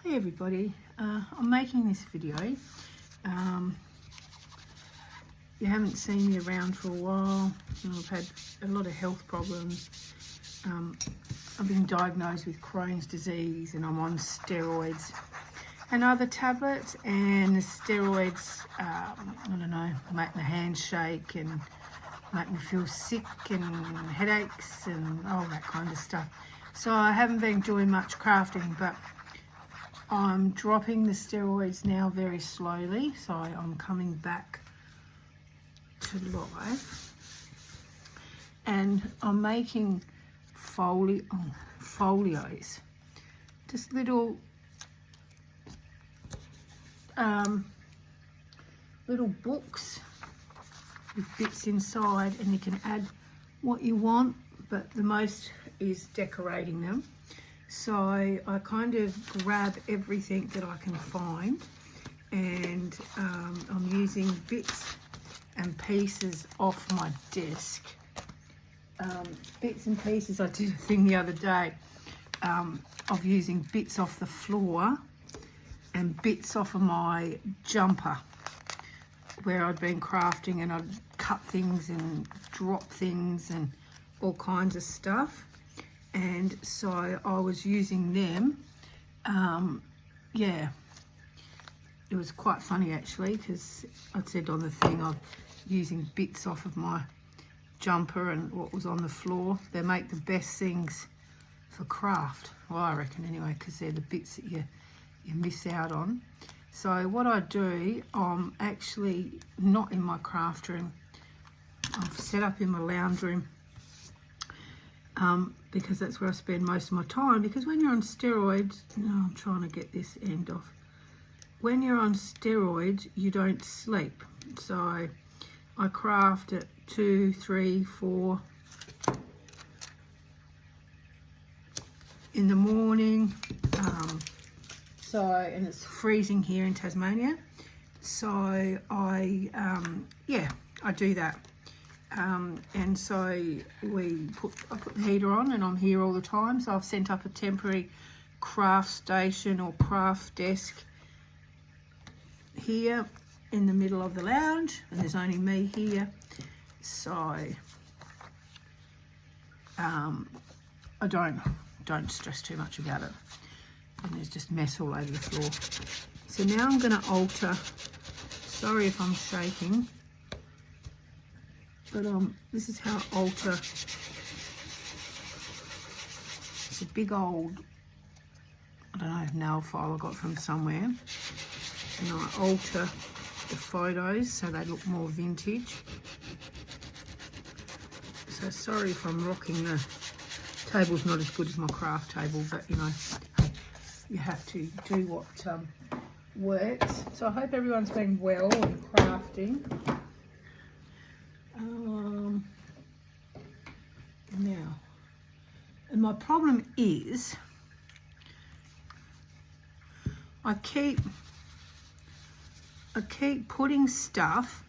Hey everybody, I'm making this video. You haven't seen me around for a while. I've had a lot of health problems. I've been diagnosed with Crohn's disease and I'm on steroids and other tablets, and the steroids, I don't know, make my hands shake and make me feel sick and headaches and all that kind of stuff. So I haven't been doing much crafting, but I'm dropping the steroids now very slowly, so I'm coming back to life, and I'm making folios, just little books with bits inside, and you can add what you want, but the most is decorating them. So I kind of grab everything that I can find, and I'm using bits and pieces off my desk. Bits and pieces, I did a thing the other day of using bits off the floor and bits off of my jumper where I'd been crafting, and I'd cut things and drop things and all kinds of stuff. And so I was using them. Yeah, it was quite funny actually, because I said on the thing I'm using bits off of my jumper and what was on the floor. They make the best things for craft, well, I reckon anyway, because they're the bits that you miss out on. So what I do, I'm actually not in my craft room. I've set up in my lounge room, because that's where I spend most of my time. Because when you're on steroids, I'm trying to get this end off. When you're on steroids, you don't sleep. So I craft at 2, 3, 4 in the morning. And it's freezing here in Tasmania. So I do that. And so I put the heater on, and I'm here all the time. So I've sent up a temporary craft station or craft desk here in the middle of the lounge, and there's only me here. So I don't stress too much about it, and there's just mess all over the floor. So now I'm going to alter. Sorry if I'm shaking. But this is how I alter. It's a big old, I don't know, nail file I got from somewhere. And I alter the photos so they look more vintage. So sorry if I'm rocking. The table's not as good as my craft table, but you know, you have to do what works. So I hope everyone's been well and crafting. Now, and my problem is I keep putting stuff,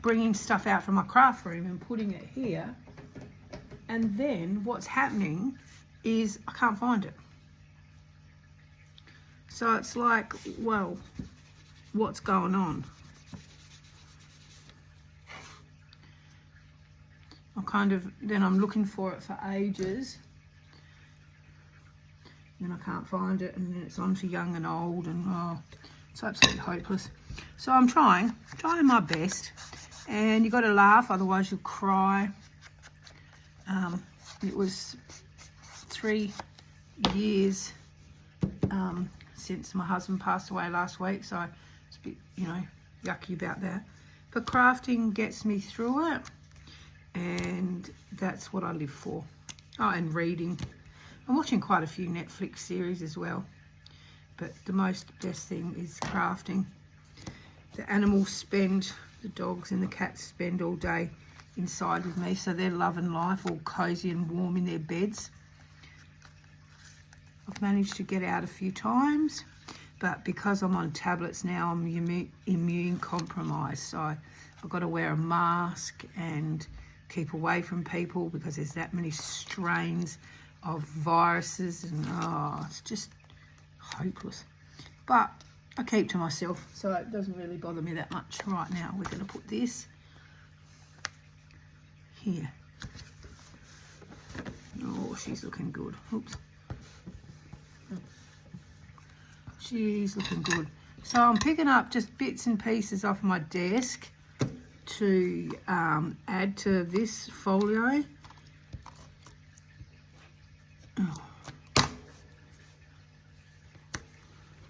bringing stuff out from my craft room and putting it here, and then what's happening is I can't find it. So it's like, well, what's going on? Then I'm looking for it for ages, and then I can't find it, and then it's on to young and old, and it's absolutely hopeless. So I'm trying my best, and you've got to laugh, otherwise you'll cry. It was 3 years since my husband passed away last week, so it's a bit, yucky about that. But crafting gets me through it, and that's what I live for. Oh, and reading. I'm watching quite a few Netflix series as well, but the best thing is crafting. The animals the dogs and the cats spend all day inside with me, so they're loving life, all cozy and warm in their beds. I've managed to get out a few times, but because I'm on tablets now, I'm immune compromised, so I've got to wear a mask and keep away from people because there's that many strains of viruses, and it's just hopeless. but I keep to myself, so it doesn't really bother me that much. Right, now we're going to put this here. Oh, she's looking good. Oops. She's looking good. So I'm picking up just bits and pieces off my desk to add to this folio. Oh.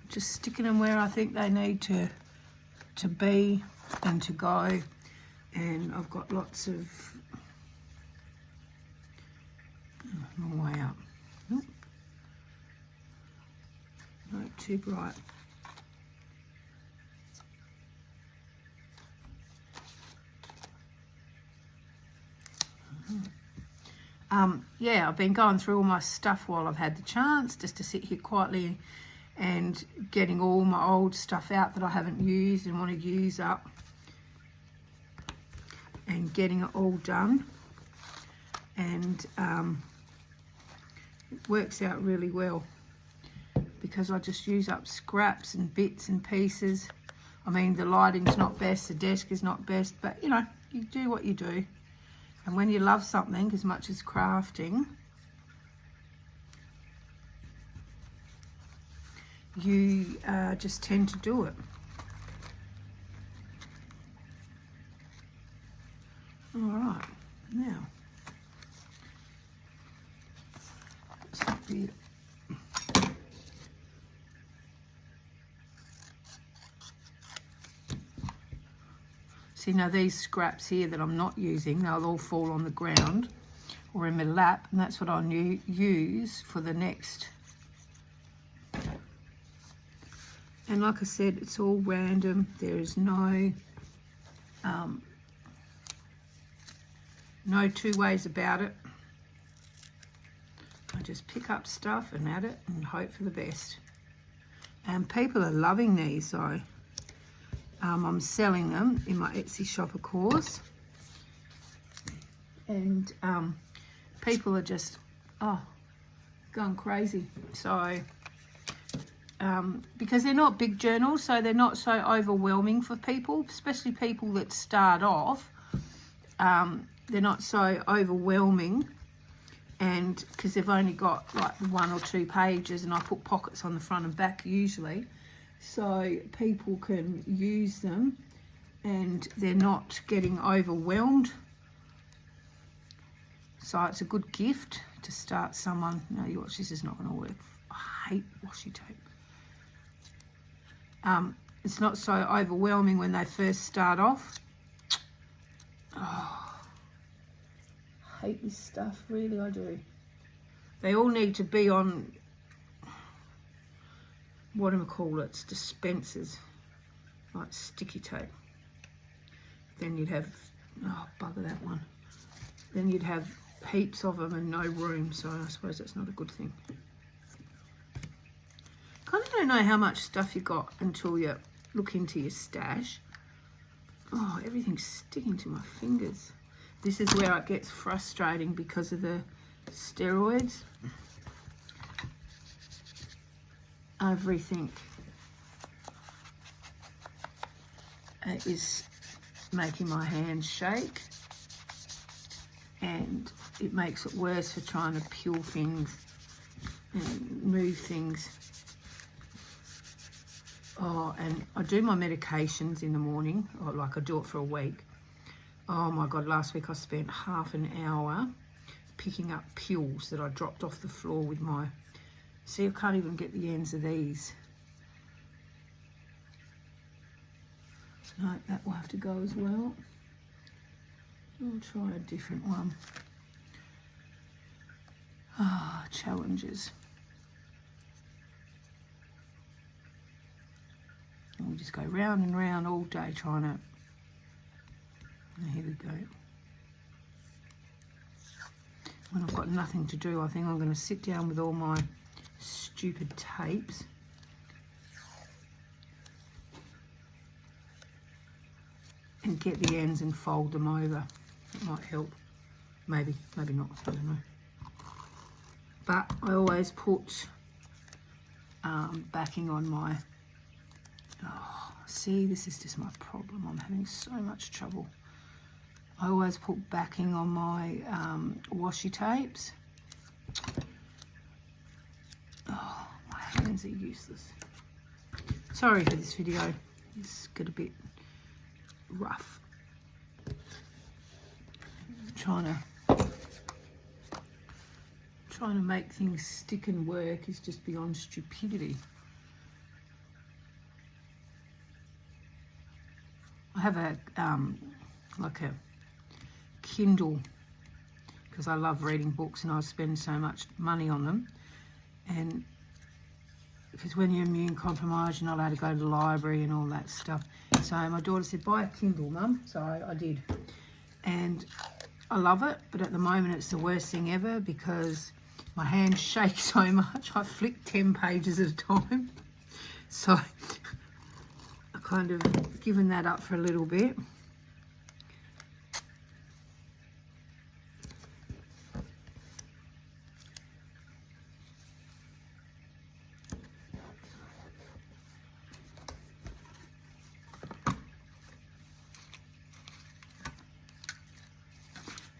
Just sticking them where I think they need to be and to go. And I've got lots of... wrong way up. Nope. No, too bright. Yeah, I've been going through all my stuff while I've had the chance, just to sit here quietly and getting all my old stuff out that I haven't used and want to use up, and getting it all done. And it works out really well because I just use up scraps and bits and pieces. I mean, the lighting's not best, the desk is not best, but you know, you do what you do. And when you love something as much as crafting, you just tend to do it. All right, now, see, now these scraps here that I'm not using, they'll all fall on the ground or in my lap, and that's what I'll use for the next. And like I said, it's all random. There is no two ways about it. I just pick up stuff and add it and hope for the best. And people are loving these, so I'm selling them in my Etsy shop, of course. And people are just, going crazy. So, because they're not big journals, so they're not so overwhelming for people, especially people that start off. They're not so overwhelming, and because they've only got like 1 or 2 pages, and I put pockets on the front and back usually, so people can use them and they're not getting overwhelmed. So it's a good gift to start someone. No, you watch, this is not going to work. I hate washi tape. It's not so overwhelming when they first start off. Oh, I hate this stuff, really, I do. They all need to be on, what do I call it, it's dispensers, like sticky tape. Then you'd have, oh bugger that one. Then you'd have heaps of them and no room, so I suppose that's not a good thing. Kind of don't know how much stuff you got until you look into your stash. Oh, everything's sticking to my fingers. This is where it gets frustrating because of the steroids. Everything is making my hands shake, and it makes it worse for trying to peel things and move things. Oh, and I do my medications in the morning, or like I do it for a week. Oh my God, last week I spent half an hour picking up pills that I dropped off the floor with my... See, I can't even get the ends of these. No, that will have to go as well. I'll try a different one. Ah, challenges. And we'll just go round and round all day trying to... Here we go. When I've got nothing to do, I think I'm going to sit down with all my stupid tapes and get the ends and fold them over. It might help. Maybe, maybe not, I don't know. But I always put backing on my Oh, see, this is just my problem. I'm having so much trouble. I always put backing on my washi tapes. Oh, my hands are useless. Sorry for this video. It's got a bit rough. Trying to make things stick and work is just beyond stupidity. I have a like a Kindle because I love reading books and I spend so much money on them, and because when you're immune compromised you're not allowed to go to the library and all that stuff. So my daughter said, buy a Kindle, Mum. So I did, and I love it, but at the moment it's the worst thing ever because my hands shake so much. I flick 10 pages at a time. So I kind of given that up for a little bit.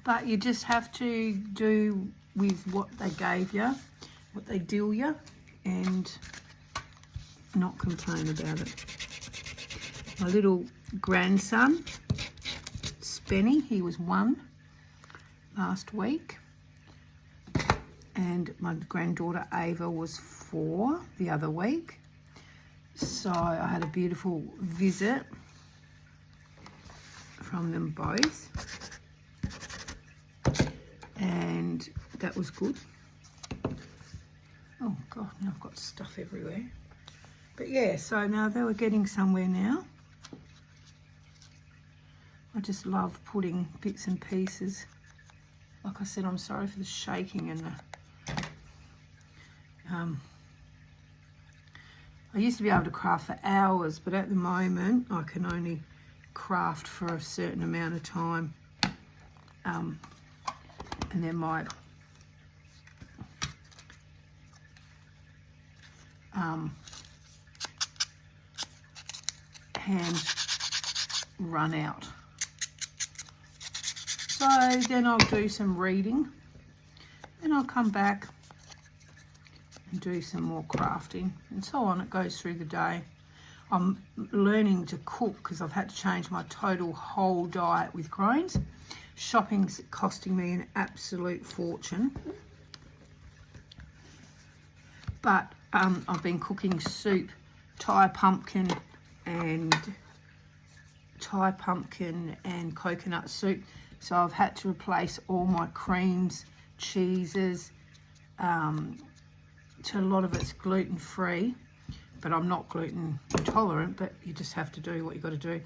But you just have to do with what they gave you, what they deal you, and not complain about it. My little grandson, Spenny, he was 1 last week. And my granddaughter Ava was 4 the other week. So I had a beautiful visit from them both. And that was good. Oh God, now I've got stuff everywhere. But yeah, so now they were getting somewhere now. I just love putting bits and pieces. Like I said, I'm sorry for the shaking and the I used to be able to craft for hours, but at the moment I can only craft for a certain amount of time. And then my hands run out. So then I'll do some reading and I'll come back and do some more crafting and so on. It goes through the day. I'm learning to cook because I've had to change my total whole diet with Crohn's. Shopping's costing me an absolute fortune. But I've been cooking soup, Thai pumpkin and coconut soup. So I've had to replace all my creams, cheeses. So a lot of it's gluten-free, but I'm not gluten intolerant, but you just have to do what you got to do.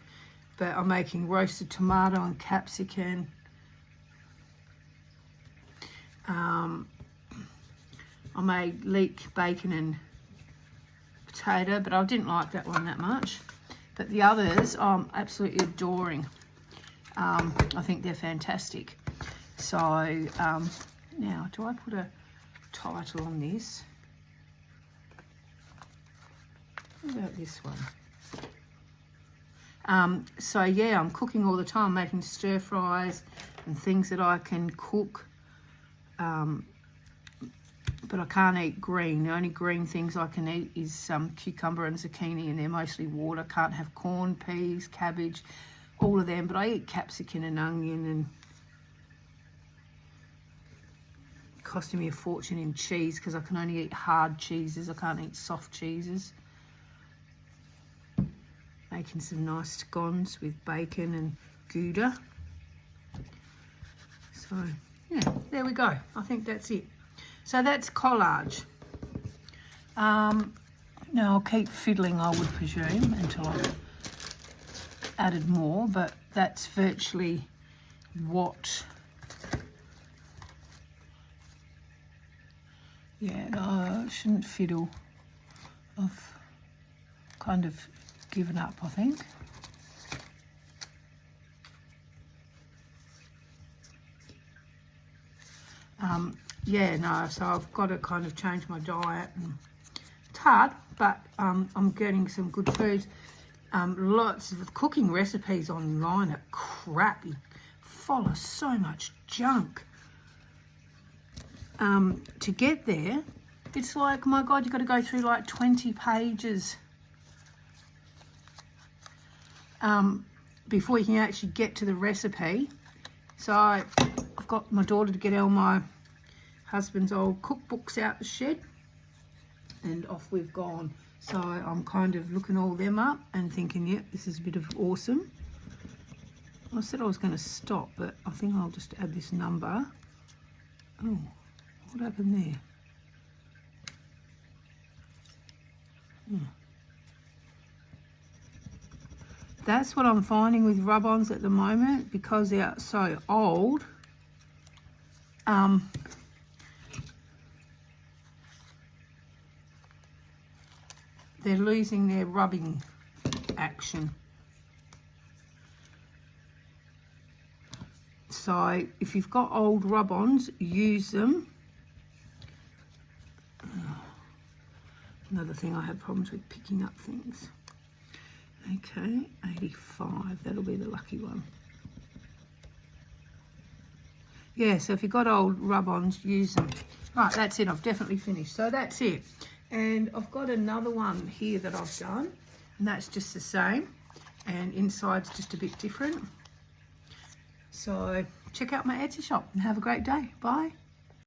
But I'm making roasted tomato and capsicum. I made leek bacon and potato, but I didn't like that one that much. But the others I'm absolutely adoring. I think they're fantastic. So now, do I put a title on this? What about this one? So yeah, I'm cooking all the time, making stir fries and things that I can cook. But I can't eat green. The only green things I can eat is cucumber and zucchini, and they're mostly water. Can't have corn, peas, cabbage, all of them. But I eat capsicum and onion, and costing me a fortune in cheese because I can only eat hard cheeses. I can't eat soft cheeses. Making some nice scones with bacon and Gouda. So yeah, there we go. I think that's it. So that's collage. Now I'll keep fiddling, I would presume, until I've added more, but that's virtually what. Yeah, no, I shouldn't fiddle. I've kind of given up, I think. Yeah, no, so I've got to kind of change my diet, and it's hard, but I'm getting some good food. Lots of cooking recipes online are crap. You follow so much junk. To get there, it's like, my God, you've got to go through like 20 pages before you can actually get to the recipe. So I've got my daughter to get all my husband's old cookbooks out the shed, and off we've gone. So I'm kind of looking all them up and thinking, yeah, this is a bit of awesome. I said I was going to stop, but I think I'll just add this number. Oh, what happened there? That's what I'm finding with rub-ons at the moment, because they are so old. They're losing their rubbing action. So if you've got old rub-ons, use them. Another thing, I have problems with picking up things. Okay, 85, that'll be the lucky one. Yeah, so if you've got old rub-ons, use them. Right, that's it, I've definitely finished. So that's it. And I've got another one here that I've done, and that's just the same, and inside's just a bit different. So check out my Etsy shop and have a great day. Bye.